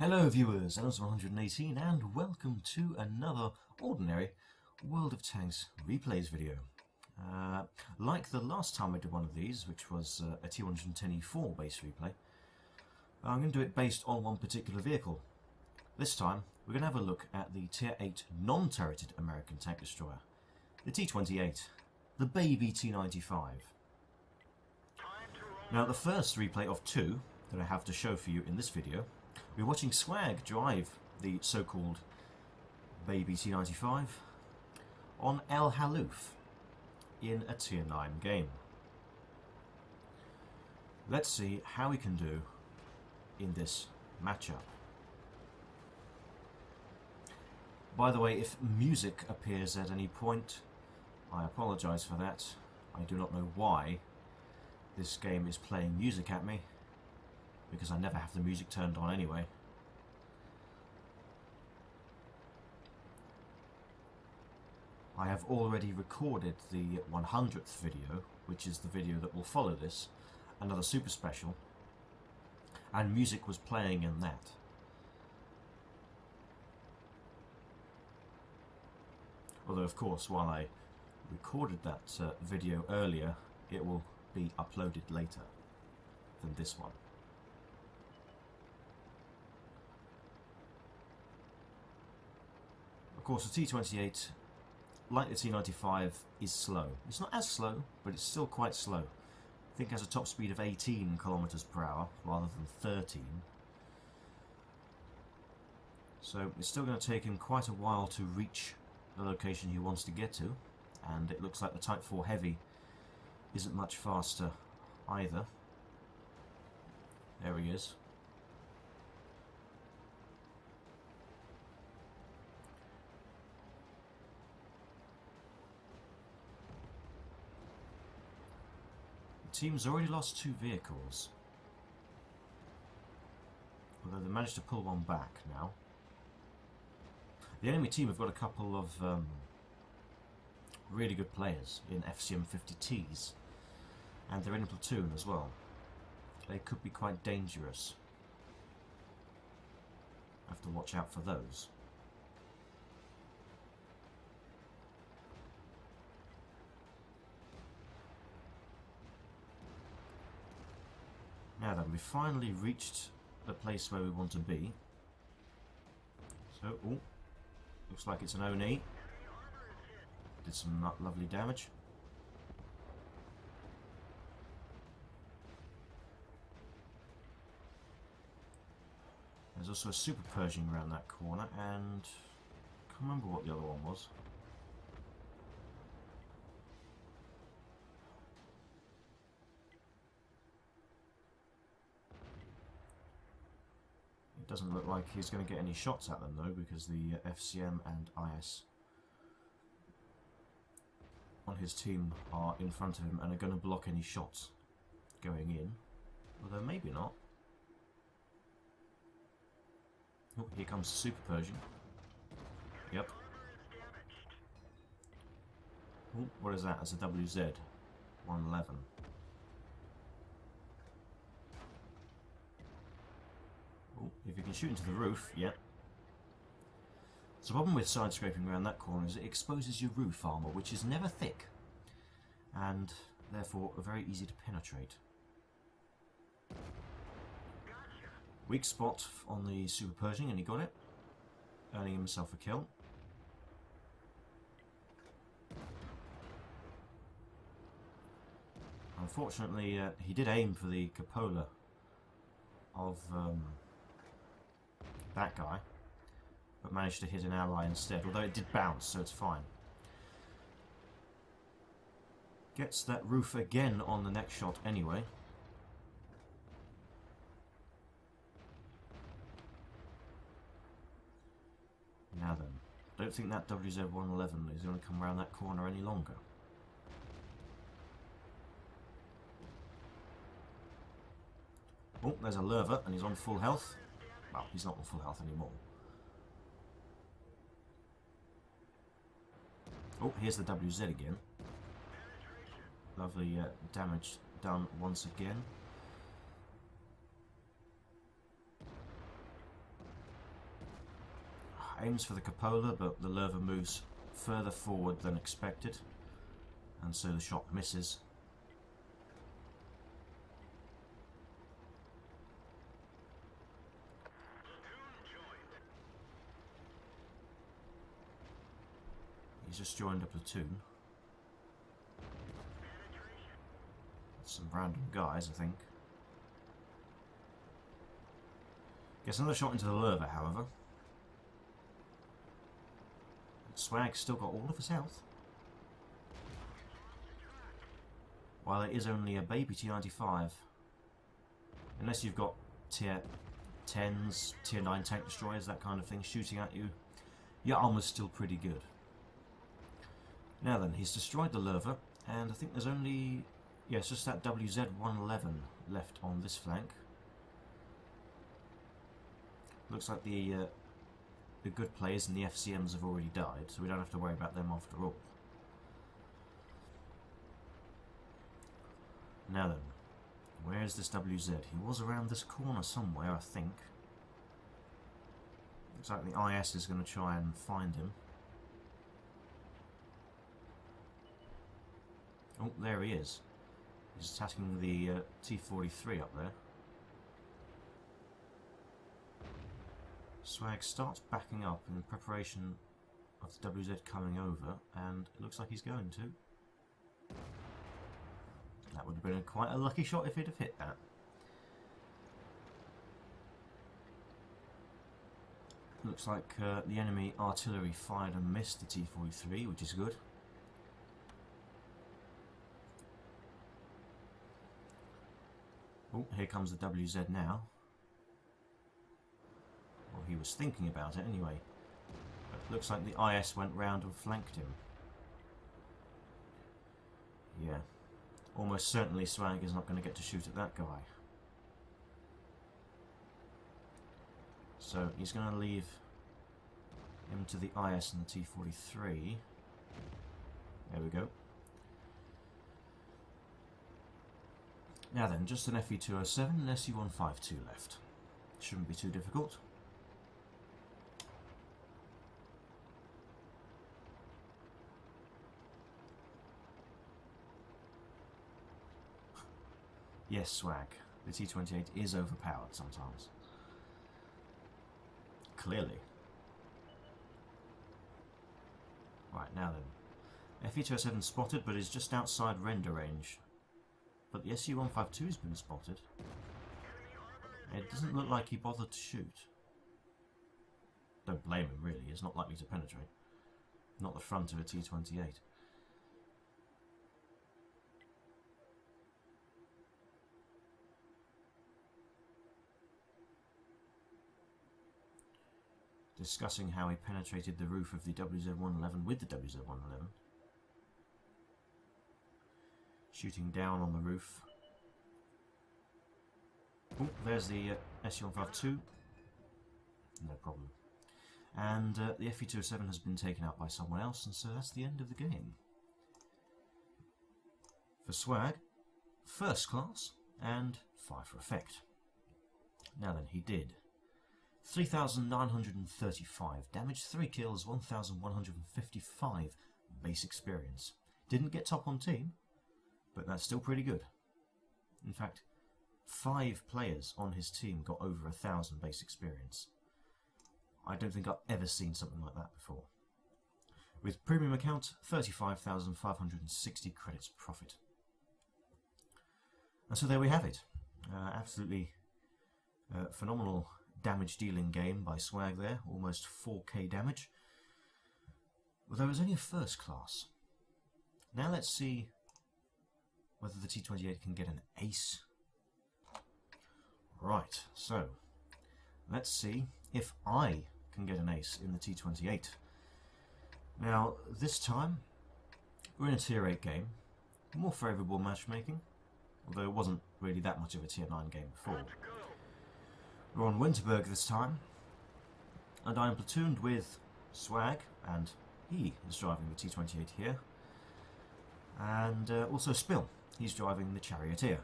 Hello viewers, Ellis118 and welcome to another ordinary World of Tanks replays video. Like the last time I did one of these, which was a T110E4 base replay, I'm going to do it based on one particular vehicle. This time we're going to have a look at the Tier 8 non-turreted American tank destroyer, the T28, the baby T95. Now the first replay of two that I have to show for you in this video, we're watching Swag drive the so-called baby T95 on El Halouf in a Tier 9 game. Let's see how we can do in this matchup. By the way, if music appears at any point, I apologise for that. I do not know why this game is playing music at me, because I never have the music turned on anyway. I have already recorded the 100th video, which is the video that will follow this, another super special, and music was playing in that. Although of course while I recorded that video earlier, it will be uploaded later than this one. Of course the T28, like the T95, is slow. It's not as slow, but it's still quite slow. I think it has a top speed of 18 kilometers per hour rather than 13. So it's still going to take him quite a while to reach the location he wants to get to, and it looks like the Type 4 Heavy isn't much faster either. There he is. The team's already lost two vehicles, although they managed to pull one back now. The enemy team have got a couple of really good players in FCM 50Ts, and they're in a platoon as well. They could be quite dangerous. Have to watch out for those. Now then, we finally reached the place where we want to be. So, oh, looks like it's an Oni. Did some lovely damage. There's also a Super Pershing around that corner, and I can't remember what the other one was. It doesn't look like he's going to get any shots at them though, because the FCM and IS on his team are in front of him and are going to block any shots going in. Although maybe not. Oh, here comes the Super Pershing. Yep. Oh, what is that? That's a WZ 111. Oh, if you can shoot into the roof, yep. So the problem with side scraping around that corner is it exposes your roof armour, which is never thick, and therefore very easy to penetrate. Weak spot on the Super Pershing, and he got it, earning himself a kill. Unfortunately, he did aim for the cupola of that guy, but managed to hit an ally instead, although it did bounce, so it's fine. Gets that roof again on the next shot anyway. Now then, don't think that WZ-111 is going to come around that corner any longer. Oh, there's a Lerva, and he's on full health. Well, he's not on full health anymore. Oh, here's the WZ again. Lovely damage done once again. aims for the cupola, but the Lerva moves further forward than expected, and so the shot misses. He's just joined a platoon. Some random guys, I think. Gets another shot into the Lerva, however. Swag's still got all of his health. While it is only a baby T95, unless you've got tier 10s, tier 9 tank destroyers, that kind of thing, shooting at you, your armor's still pretty good. Now then, he's destroyed the Lerva, and I think there's only... yeah, it's just that WZ-111 left on this flank. Looks like the good players and the FCMs have already died, so we don't have to worry about them after all. Now then, where is this WZ? He was around this corner somewhere, I think. Looks like the IS is going to try and find him. Oh, there he is. He's attacking the T43 up there. Swag starts backing up in preparation of the WZ coming over, and it looks like he's going to. That would have been quite a lucky shot if he'd have hit that. Looks like the enemy artillery fired and missed the T43, which is good. Oh, here comes the WZ now. Well, he was thinking about it anyway. But it looks like the IS went round and flanked him. Yeah. Almost certainly Swag is not going to get to shoot at that guy. So he's going to leave him to the IS and the T43. There we go. Now then, just an FE207 and SU152 left. Shouldn't be too difficult. Yes, Swag. The T28 is overpowered sometimes. Clearly. Right, now then. FE207 spotted, but is just outside render range. But the SU152 has been spotted. It doesn't look like he bothered to shoot. Don't blame him, really. He's not likely to penetrate. Not the front of a T28. Discussing how he penetrated the roof of the WZ-111 with the WZ-111. Shooting down on the roof. Oh, there's the SU-152. No problem. And the FE207 has been taken out by someone else, and so that's the end of the game. For Swag, first class and 5 for effect. Now then, he did 3,935 damage, 3 kills, 1,155 base experience. Didn't get top on team, but that's still pretty good. In fact, 5 players on his team got over 1,000 base experience. I don't think I've ever seen something like that before. With premium account, 35,560 credits profit. And so there we have it. Absolutely phenomenal damage dealing game by Swag there, almost 4k damage. Although it was only a first class. Now let's see whether the T28 can get an ace. Right, so let's see if I can get an ace in the T28. Now this time we're in a tier 8 game, more favourable matchmaking, although it wasn't really that much of a tier 9 game before. We're on Winterberg this time, and I'm platooned with Swag, and he is driving the T28 here, and also Spill, he's driving the Charioteer.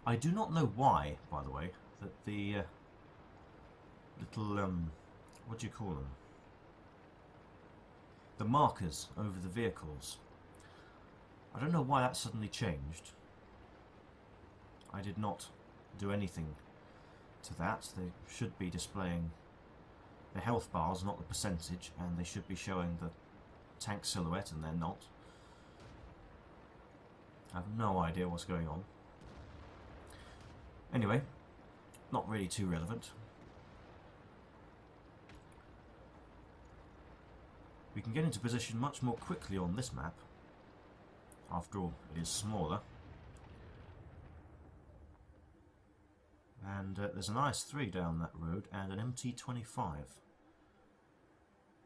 I do not know why, by the way, that the little, what do you call them? The markers over the vehicles. I don't know why that suddenly changed. I did not do anything to that. They should be displaying the health bars, not the percentage, and they should be showing the tank silhouette, and they're not. I have no idea what's going on. Anyway, not really too relevant. We can get into position much more quickly on this map. After all, it is smaller. And there's an IS-3 down that road and an MT-25.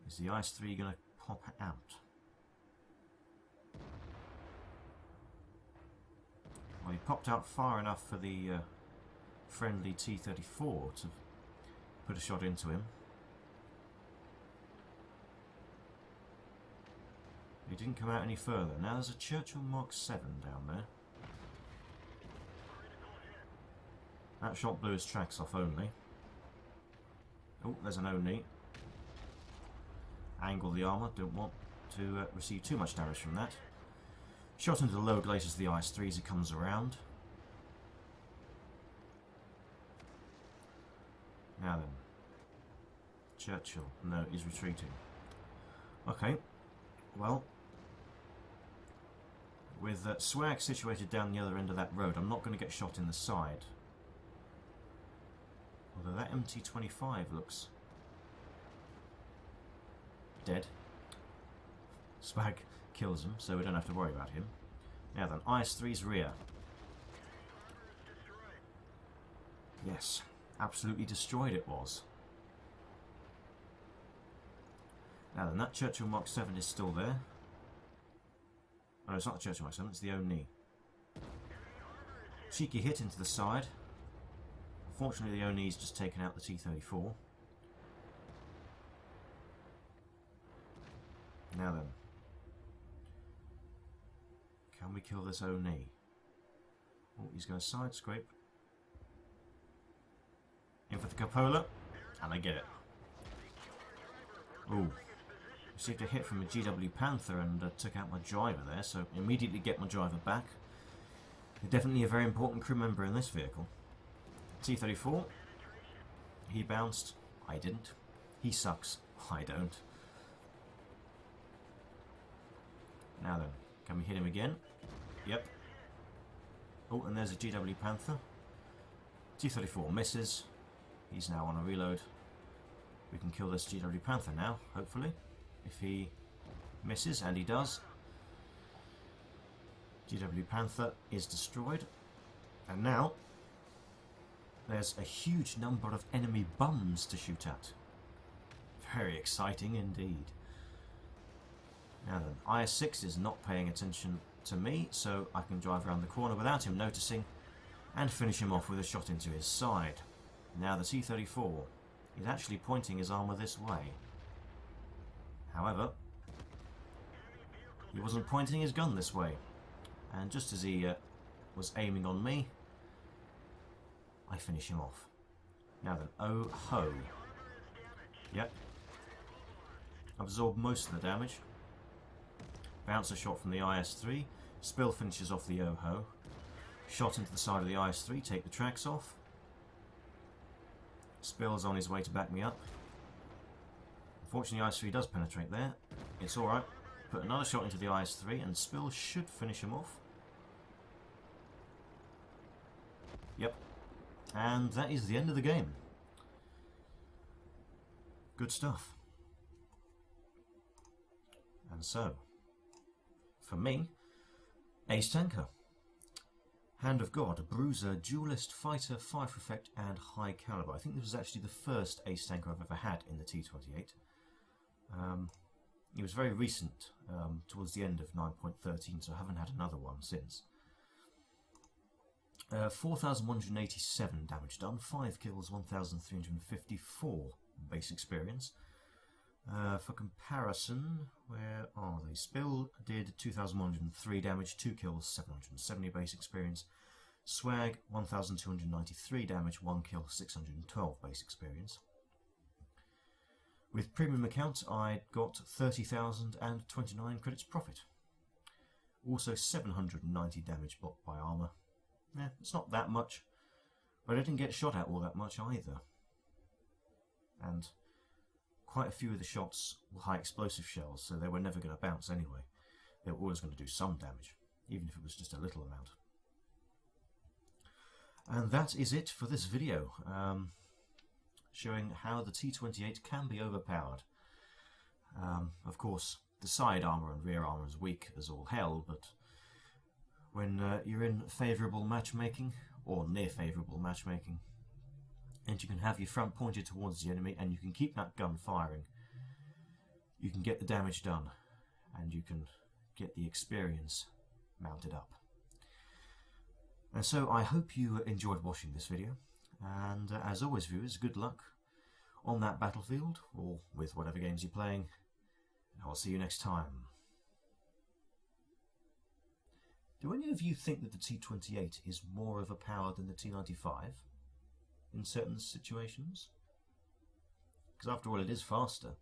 Is the IS-3 going to pop out? Well, he popped out far enough for the friendly T-34 to put a shot into him. He didn't come out any further. Now there's a Churchill Mark 7 down there. That shot blew his tracks off only. Oh, there's an Oni. Angle the armour, don't want to receive too much damage from that. Shot into the lower glaciers of the IS-3 as it comes around. Now then. Churchill. No, he's retreating. Okay. Well, with Swag situated down the other end of that road, I'm not going to get shot in the side. Although that MT-25 looks dead. Swag kills him, so we don't have to worry about him. Now then, IS-3's rear. Yes, absolutely destroyed it was. Now then, that Churchill Mark 7 is still there. Oh, it's not the Churchill Mark 7, it's the Oni. Cheeky hit into the side. Unfortunately, the Oni's just taken out the T-34. Now then. Can we kill this Oni? Oh, he's going to side scrape. In for the cupola. And I get it. Ooh. Received a hit from a GW Panther and took out my driver there, so immediately get my driver back. Definitely a very important crew member in this vehicle. T-34. He bounced. I didn't. He sucks. I don't. Now then, can we hit him again? Yep. Oh, and there's a GW Panther. T-34 misses. He's now on a reload. We can kill this GW Panther now, hopefully. If he misses, and he does. GW Panther is destroyed. And now, there's a huge number of enemy bums to shoot at. Very exciting indeed. Now then, IS-6 is not paying attention to me, so I can drive around the corner without him noticing and finish him off with a shot into his side. Now the T-34 is actually pointing his armour this way. However, he wasn't pointing his gun this way. And just as he was aiming on me, I finish him off. Now then, oh ho. Yep. Absorb most of the damage. Bouncer shot from the IS-3. Spill finishes off the oh ho. Shot into the side of the IS-3, take the tracks off. Spill's on his way to back me up. Unfortunately, IS-3 does penetrate there. It's alright. Put another shot into the IS-3 and Spill should finish him off. Yep. And that is the end of the game. Good stuff. And so, for me, Ace Tanker. Hand of God, Bruiser, Duelist, Fighter, Fighter Effect, and High Caliber. I think this was actually the first Ace Tanker I've ever had in the T28. It was very recent, towards the end of 9.13, so I haven't had another one since. 4,187 damage done, 5 kills, 1,354 base experience. For comparison, where are they? Spill did 2,103 damage, 2 kills, 770 base experience. Swag, 1,293 damage, 1 kill, 612 base experience. With premium account, I got 30,029 credits profit. Also 790 damage blocked by armour. It's not that much, but I didn't get shot at all that much either. And quite a few of the shots were high explosive shells, so they were never going to bounce anyway. They were always going to do some damage, even if it was just a little amount. And that is it for this video, showing how the T28 can be overpowered. Of course, the side armour and rear armour is weak as all hell, but when you're in favourable matchmaking, or near favourable matchmaking, and you can have your front pointed towards the enemy and you can keep that gun firing, you can get the damage done and you can get the experience mounted up. And so I hope you enjoyed watching this video, and as always viewers, good luck on that battlefield or with whatever games you're playing, and I'll see you next time. Do any of you think that the T28 is more overpowered than the T95 in certain situations? Because after all, it is faster.